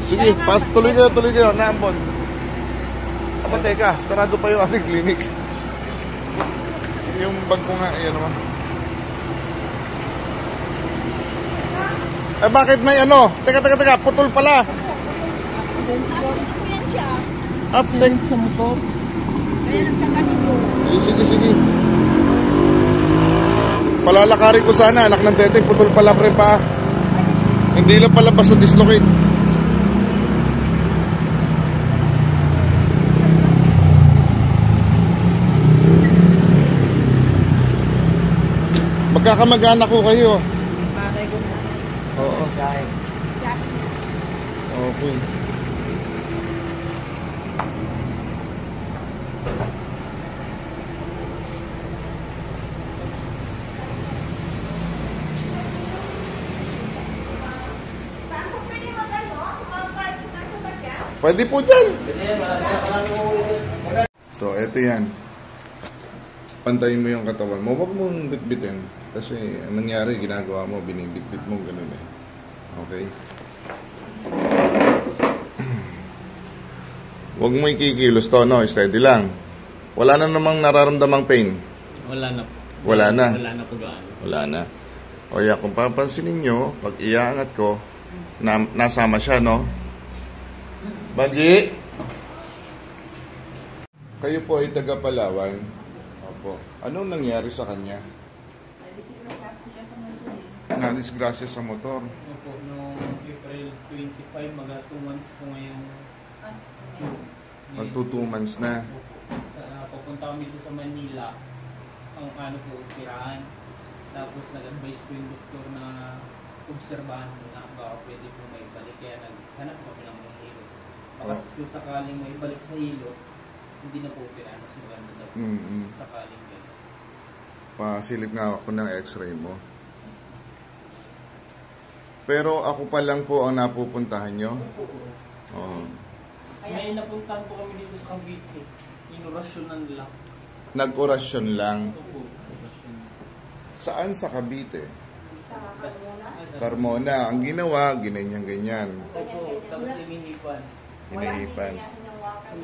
Sige, tuloy kayo, naambon. Aba, teka, sarado pa yung aming clinic. Yung bag ko nga, ayan naman. Eh, bakit may ano? Teka, putol pala. Accident sa motor. Sige. Palalakarin ko sana, anak ng tete, putol pala rin pa. Hindi lang pala basta dislocate. Magkakamag-anak ko kayo. Oo. Okay. Pwede po dyan. So, eto yan. Pantayin mo yung katawan mo. Huwag mong bitbitin. Kasi, anong nangyari, ginagawa mo, binibitbit mo, ganun eh. Okay? Huwag mo ikikilos to, no? Steady lang. Wala na namang nararamdamang pain. Wala na po. Wala na. Wala na po gaano. Wala na. O yeah, kung papansinin nyo, pag iaangat ko, nasama siya, no? Baji! Kayo po ay taga Palawan. Opo. Anong nangyari sa kanya? Nadisgrasya sa motor. Opo, noong April 25, mga 2 months po ngayong June. Magto 2 months na. Pupunta kami dito sa Manila. Ang ano po, tirahan. Tapos nag-advise po yung doktor na obserbahan po na baka pwede po may balik. Kaya naghanap kami ng mga hilo. Kasi kung sakaling may balik sa hilo, hindi na po piraan. Mas maganda daw po. Sakaling gano'n. Pasilip nga ako ng x-ray mo. Pero ako pa lang po ang napupuntahan nyo? Oo. May napuntahan po kami dito sa Cavite. Inorasyonan lang. Nag-orasyon lang? Opo. Saan sa Cavite? Sa Carmona. Carmona. Ang ginawa, ganyan. Opo. Tapos hinihipan. Hinihipan.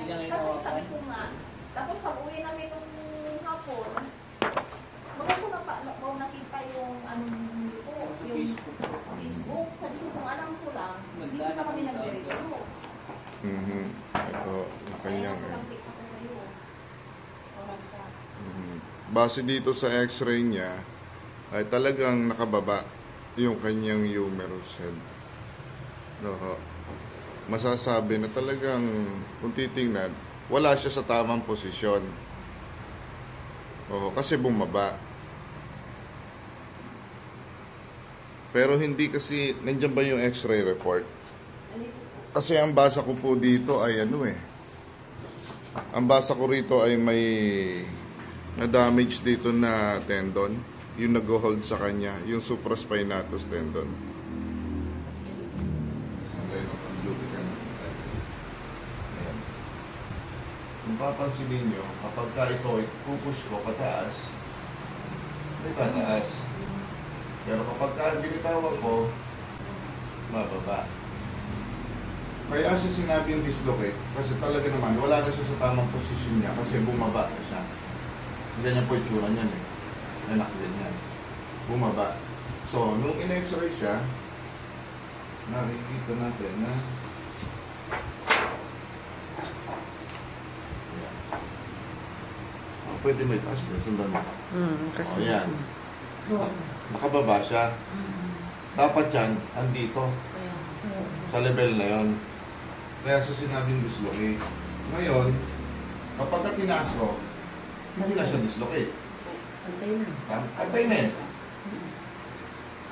Kasi sabi ko nga, tapos pag-uwi namin itong hapon, bago ko na nakita yung anong dito, yung Facebook. Sabi ko kung alam ko lang, dito na kami nagdiretso. Ito, yung kanyang Kaya ako text ako sa'yo. Base dito sa x-ray niya, ay talagang nakababa yung kanyang humerus head. Masasabi na talagang kung titingnan, wala siya sa tamang posisyon. Kasi bumaba. Pero hindi kasi, nandiyan ba yung x-ray report? Kasi ang basa ko po dito ay ang basa ko rito ay may na-damage dito na tendon. Yung nag-hold sa kanya, yung supraspinatus tendon. Kung papansinin nyo, kapag ka ito pupush ko pataas, may pataas. Pero kapag ka binitawan ko, mababa. Kaya siya sinabing dislocate, kasi talaga naman, wala na siya sa tamang posisyon niya kasi bumaba na siya. Ganyan po yung tsura niyan eh. Anak ganyan. Bumaba. So, nung in-x-ray siya, nakikita natin na pwede may taas na. Sundan mo. Ayan. Nakababa siya. Dapat yan, andito. Sa level na yon. Kaya sa sinabing dislocate. Ngayon, kapag tinaas ko, hindi na siya dislocate. Antay na eh.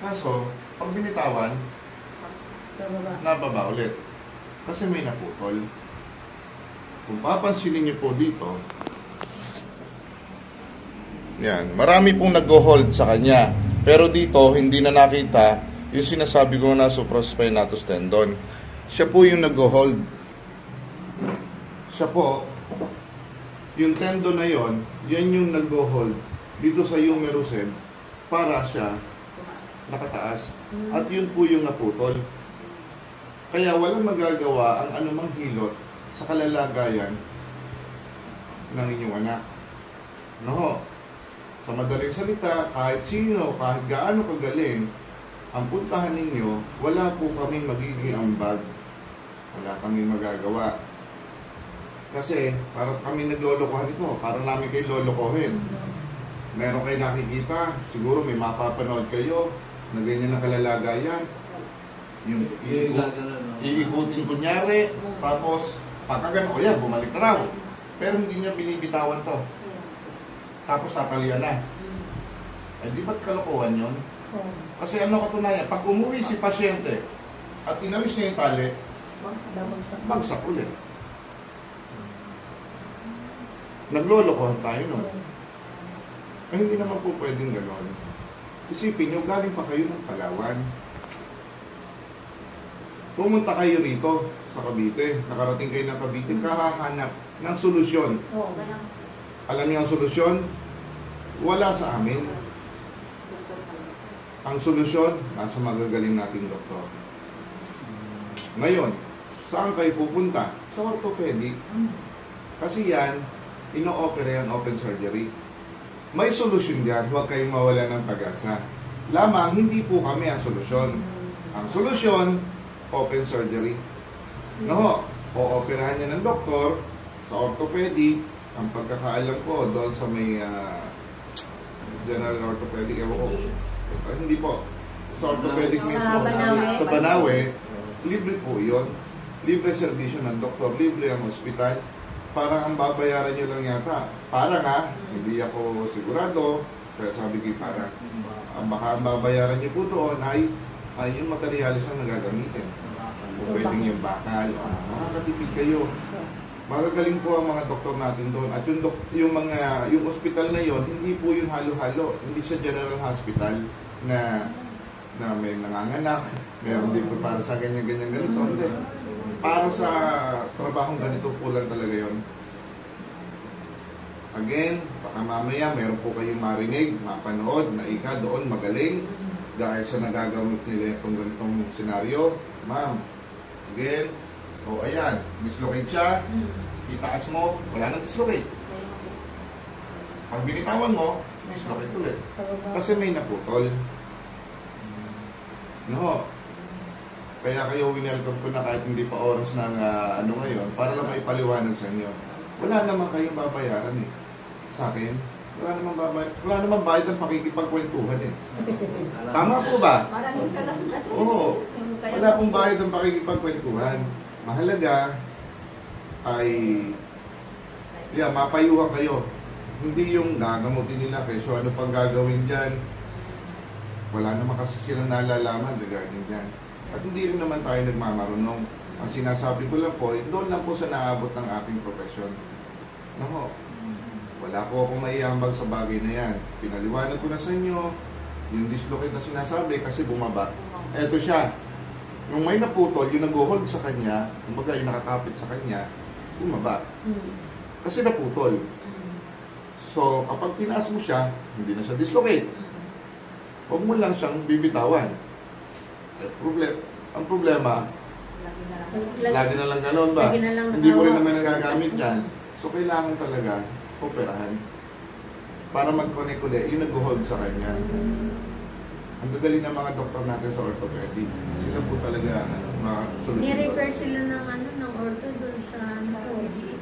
Kaso, pag binitawan, nababa ulit. Kasi may naputol. Kung papansinin niyo po dito, yan, marami pong nag-hold sa kanya. Pero dito, hindi na nakita yung sinasabi ko na supraspinatus tendon. Siya po yung nag-hold. Siya po, yung tendon na yon, yan yung nag-hold dito sa humerus head para siya nakataas. At yun po yung naputol. Kaya walang magagawa ang anumang hilot sa kalalagayan ng inyong anak. No? Sa madaling salita, kahit sino, kahit gaano kagaling, ang puntahan ninyo, wala po kaming magiging ambag. Wala kaming magagawa. Kasi, parang kami naglolokohan ito. Parang namin kayo lolokohin. Meron kayo nakikita, siguro may mapapanood kayo na ganyan na kalalagayan. Yung iikutin kunyari, tapos pagkagano ko yan, bumalik na raw. Pero hindi niya binibitawan to. Tapos tatalian na. Eh di ba't kalokohan yun? Kasi ano katunayan, pag umuwi si pasyente at inalis niya yung tali, bagsak ulit. Naglolokohan tayo nun. Eh hindi naman po pwedeng gano'n. Isipin nyo, galing pa kayo ng Palawan. Pumunta kayo rito sa Cavite, nakarating kayo ng Cavite, kahahanap ng solusyon. Alam niyo ang solusyon? Wala sa amin. Ang solusyon, nasa magagaling nating doktor. Ngayon, saan kayo pupunta? Sa orthopedic. Kasi yan, ino-opera yan open surgery. May solusyon yan, huwag kayong mawala ng pag-asa. Lamang, hindi po kami ang solusyon. Ang solusyon, open surgery. No, o-operahan niya ng doktor sa orthopedic. Ang pagkakaalam ko doon sa may general orthopedic, ewan ko. Hindi po. Sa orthopedic mismo. Sa Banawe, libre po yun. Libre servisyo ng doktor, libre ang ospital. Parang ang babayaran nyo lang yata. Parang hindi ako sigurado. Pero sabi ko parang. Baka ang babayaran nyo po doon ay yung materialis na nagagamitin. Kung pwedeng yung bakal, makakatipid kayo. Magagaling po ang mga doktor natin doon. At yung ospital na yon, hindi po yung halo-halo. Hindi siya general hospital na may nanganganak, meron din po para sa ganyan-ganyan ganito. Hindi. Para sa trabahong ganito po lang talaga yon. Again, baka mamaya meron po kayong marinig, mapanood, na ika doon magaling dahil sa nagagamit nila itong ganitong senaryo. Ma'am, again, ayan, dislocate siya, itaas mo, wala nang dislocate. Pag binitawan mo, dislocate ulit. Kasi may naputol. No. Kaya kayo winelcome ko na kahit hindi pa oras ng ngayon, para lang maipaliwanag sa inyo. Wala naman kayong babayaran sa akin. Wala namang bayad ng pakikipagkwentuhan Tama po ba? Maraming salamat. Oo. Wala pong bayad ng pakikipagkwentuhan. Mahalaga ay mapayuhan kayo. Hindi yung gagamutin nila so ano pang gagawin dyan. Wala naman kasi silang nalalaman regarding dyan. At hindi rin naman tayo nagmamarunong. Ang sinasabi ko lang po, doon lang po sa naabot ng aking profesyon. Nako, wala po akong maiambag sa bagay na yan. Pinaliwanag ko na sa inyo, yung dislocate na sinasabi kasi bumaba. Eto siya. Yung may naputol, yung nag-hold sa kanya, kumbaga yung nakakapit sa kanya, bumaba. Kasi naputol. So, kapag tinaas mo siya, hindi na siya dislocate. Huwag mo lang siyang bibitawan. Ang problema, lagi na lang gano'n ba? Hindi mo rin naman nagagamit yan. So, kailangan talaga operahan para mag-connect ulit yung nag-hold sa kanya. Ang gagaling ng mga doktor natin sa orthopedic. Sila po talaga mga solusyon. Ni-refer sila ng ortho doon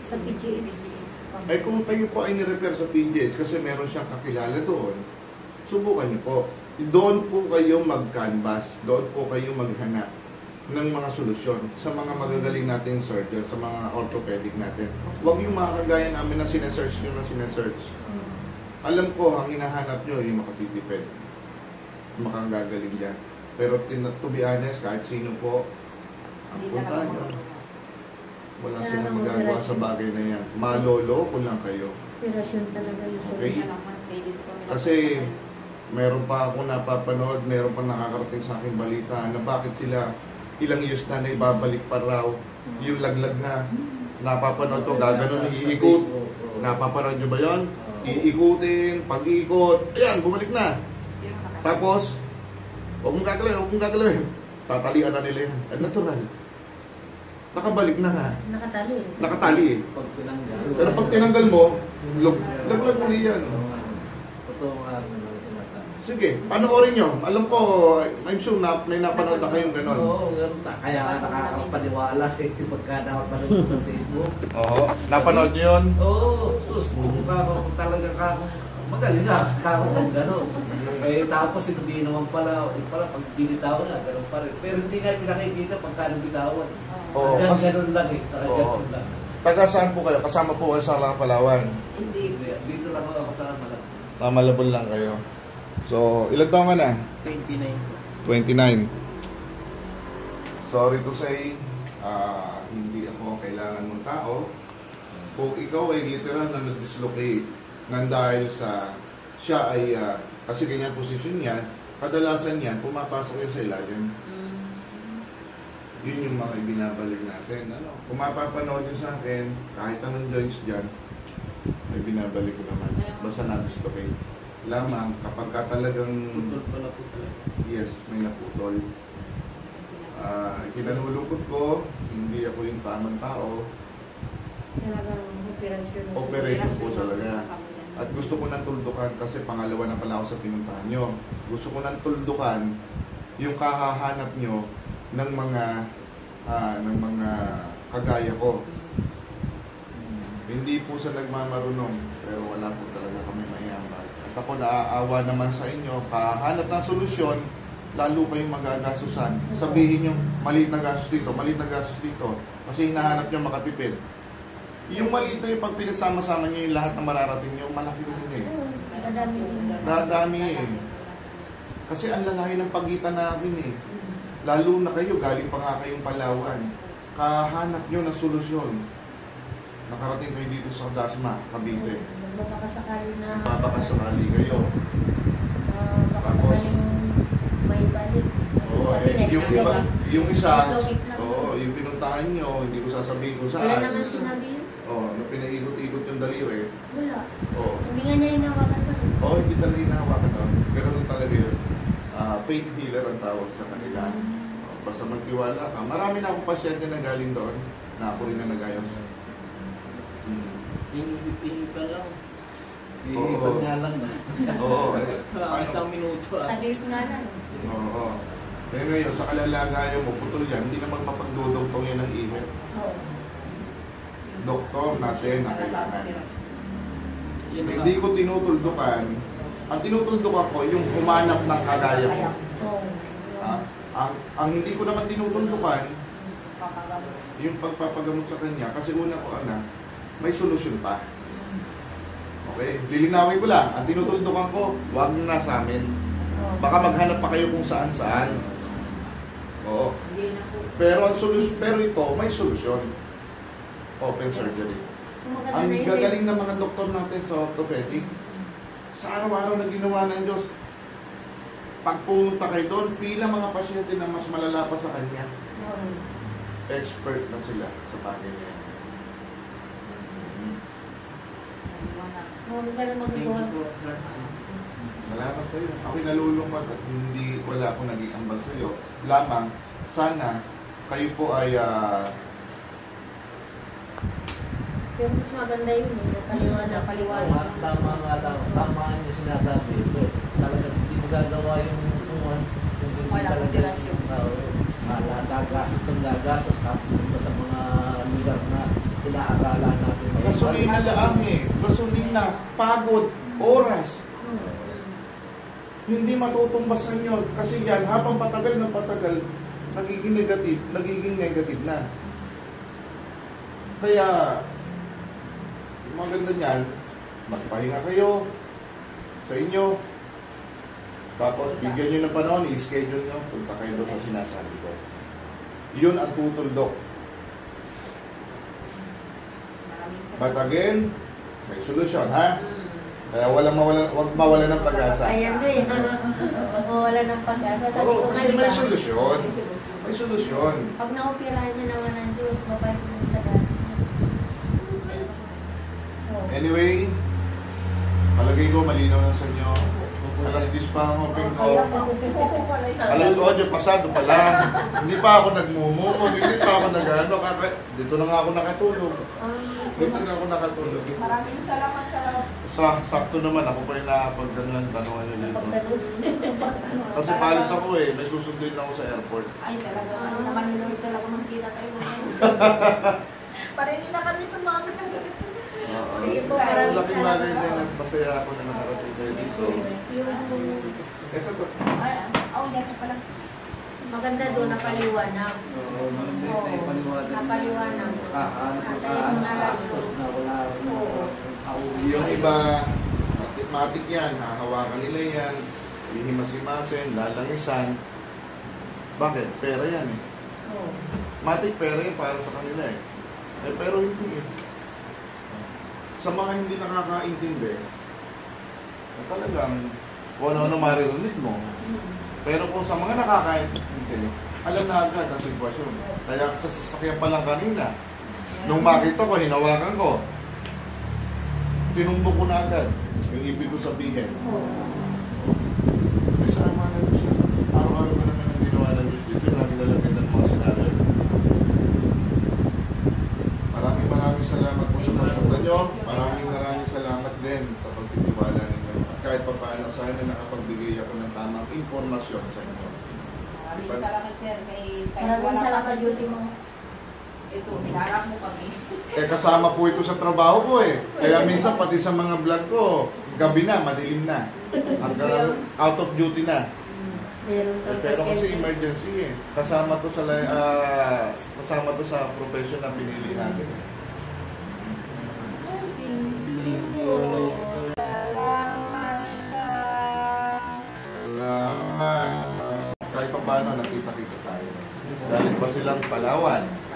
sa PGH. Ay kung kayo po ay ni-refer sa PGH kasi meron siyang kakilala doon, subukan niyo po. Doon po kayo mag-canvas, doon po kayo maghanap ng mga solusyon sa mga magagaling nating surgeon, sa mga orthopedic natin. Huwag yung mga kagaya namin na sinesearch nyo na sinesearch. Alam ko, ang hinahanap nyo yung makatitipid. Makagagaling dyan. Pero to be honest, kahit sino po, ang punta nyo, wala silang magagawa sa bagay na yan. Malolo ko lang kayo. Operasyon talaga yung Okay? Kasi meron pa ako napapanood, meron pa nakakarating sa aking balita na bakit sila ilang years na ibabalik pa raw yung laglag na napapanood ko, gaganon, iikot. Napapanood nyo ba yun? Iikutin, pag-iikot, ayan, bumalik na. Tapos, huwag mong gagalawin. Tatalian na nila yan. Natural. nakabalik na nga. Nakatali. Nakatali eh. Pag tinanggal. Pero pag tinanggal mo, laglag muli yan. Totoo nga naman sinasabi. Sige, panoorin nyo. Alam ko, I'm sure na may napanood na kayong gano'n. Oo, ganun na. Kaya nakakapaniwala eh. Pagka nakapanood sa Facebook. Oo. Napanood nyo yun? Oo, sus. Talaga ka. Magaling ka. Kakong gano'n. Eh, tapos hindi naman pala, pag binitawan na, gano'n pa rin. Pero hindi nga pinakikita pagka bitawan. Oo. Ganun lang eh. Talagang Oo. ganun lang. Taga saan po kayo? Kasama po kayo sa Palawan. Hindi. Dito lang ako kasama lang. Malabon lang kayo. So, ilang taon ka na? 29 po. 29. Sorry to say, hindi ako ang kailangan mong tao. Kung ikaw ay literal na nag-dislocate nang dahil sa siya ay, kasi ganyan posisyon niya, kadalasan yan, pumapasok yan sa ilalim. Yun yung mga ibinabalik natin. Ano? Kung mapapanood nyo sa akin, kahit anong joints dyan, ay binabalik ko naman. Basta na-dislocate. Lamang, kapag ka talagang, Putol pala po talaga. yes, may naputol. Kinalulungkot ko, hindi ako yung tamang tao. Talagang operasyon. Operation po talaga. At gusto ko nang tuldukan kasi pangalawa na pala ako sa pinuntahan nyo. Gusto ko nang tuldukan yung kahahanap nyo ng mga kagaya ko. Hindi po sa nagmamarunong, pero wala po talaga kami mayaman. At ako naaawa naman sa inyo, kahanap ng solusyon, lalo kayong magagasusan. Sabihin nyo, maliit na gastos dito, maliit na gastos dito. Kasi hinahanap nyo makatipid. Yung maliit na yung pag pinagsama-sama nyo yung lahat na mararating nyo, malaki rin eh. Dadami. Dadami eh. Kasi ang lalayo ng pagitan namin eh. Lalo na kayo, galing pa nga kayong Palawan. Kahanap nyo ng solusyon. Nakarating kayo dito sa Dasma, Cavite. Magpapakasakali na. Papakasakali kayo. Baka sakaling may balik. Oo, Sabi na, yung diba? yung isa, Dislocate lang. yung pinuntahan nyo, hindi ko sasabihin kung Wala saan. naman sinabi yun. Na pinaikot-ikot yung daliri. Wala. Oo. Hindi nga niya inawakan pa. Hindi talaga hinahawakan doon. Ganun talaga yun. Faith healer ang tawag sa kanila. Basta magtiwala ka. Marami na akong pasyente na galing doon na ako rin na nagayos. Hinihipan lang. Iipan nga lang na. Oo. Isang minuto. Saglit nga lang. Oo. Kaya ngayon, sa kalalagayan mo, putol yan, hindi naman mapagdudugtong yan ng ihip. Oo. Doktor natin na kailangan. Yun nga. Hindi ko tinutuldukan. Ang tinutuldukan ko, yung humanap ng kagaya ko. Oo. Ang hindi ko naman tinutuldukan, yung pagpapagamot sa kanya, kasi una ko, may solusyon pa. Okay? Lilinawin ko lang. Ang tinutuldukan ko, huwag nyo na sa amin. Baka maghanap pa kayo kung saan-saan. Oo. Pero ito, may solusyon. Open surgery. Ang gagaling ng mga doktor natin sa orthopedic, sa araw-araw na ginawa ng Diyos, pag pumunta kayo doon, pila mga pasyente na mas malala pa sa kanya. Expert na sila sa bagay niya. Huwag ka na Thank you magagawa. po, sir. Salamat sa iyo. Ako'y nalulungkot at wala akong naging ambag sa iyo. Lamang, sana kayo po ay Pero mas maganda yun. Paliwanag. Tama nga lang. Tama nga yung sinasabi. Talagang hindi mo gagawa yung hindi Wala talaga operasyon. gagastos ng gagastos kapunta sa mga lugar na inaakala natin. gasolina lang eh. Gasolina, pagod, oras. Hindi matutumbasan yun. Kasi yan, habang patagal na patagal, nagiging negative na. Kaya, maganda niyan, magpahinga kayo sa inyo. Tapos, bigyan nyo ng panahon, i-schedule nyo, punta kayo doon sa sinasabi ko. Yun ang tutuldok. But again, may solusyon, ha? Kaya wag mawala ng pag-asa. Ayan doon. Pag mawala ng pag-asa. Sabi Oo, ko nga, kasi diba? may solusyon. May solusyon. Pag na-operahan niya naman ng Diyos, babalik mo sa dati. Oo. Anyway, palagay ko malinaw na sa inyo. Alas 10 pa ang open ko. Kaya makukuha pala isa. Alas 8 pasado pa lang. Hindi pa ako nagmumukog, hindi pa ako nag-ano. Dito na nga ako nakatulog. Dito na ako nakatulog. Maraming salamat Sakto naman, ako pa yung nakapagdanuhan tanungan nyo dito. Kasi Talaga- palis ako eh, may susunduin ako sa airport. Ay, talaga, ano naman ni Lord, talaga magkita tayo ngayon. Parehin na kami tumamit. Sige po, maraming Laking bagay salamat. din at masaya ako na nakarating kayo dito. Ito to. Ay, yan po pala. Maganda doon, napaliwanag. Napaliwanag. Yung iba, matik yan, hahawakan nila yan, hihimas-himasin, lalangisan. Bakit? Pera yan eh. Matik pera yan para sa kanila eh. Pero hindi eh. Sa mga hindi nakakaintindi, talagang kung ano-ano maririnig mo. Pero kung sa mga nakakaintindi, alam na agad ang sitwasyon. Kaya sa sasakyan pa lang kanina, nung makita ko, hinawakan ko, tinumbok ko na agad yung ibig ko sabihin. Ay, sa mga nag-Diyos, araw-araw ko naman ang ginawa ng Diyos dito, lagi lalagyan ng mga senaryo. Maraming salamat po sa pagpunta nyo. Maraming salamat din sa pagtitiwala ninyo. At kahit pa paano, sana nakapagbigay ako ng tamang informasyon sa inyo. Maraming salamat, sir. Maraming salamat sa duty mo. Ito, hinarap mo kami. Kasama po ito sa trabaho ko eh. Kaya minsan pati sa mga vlog ko, gabi na, madilim na. Hanggang out of duty na. Pero kasi emergency eh. Kasama to sa profession na pinili natin. Salamat. Kahit pa paano, nakita-kita tayo. Galing pa silang Palawan.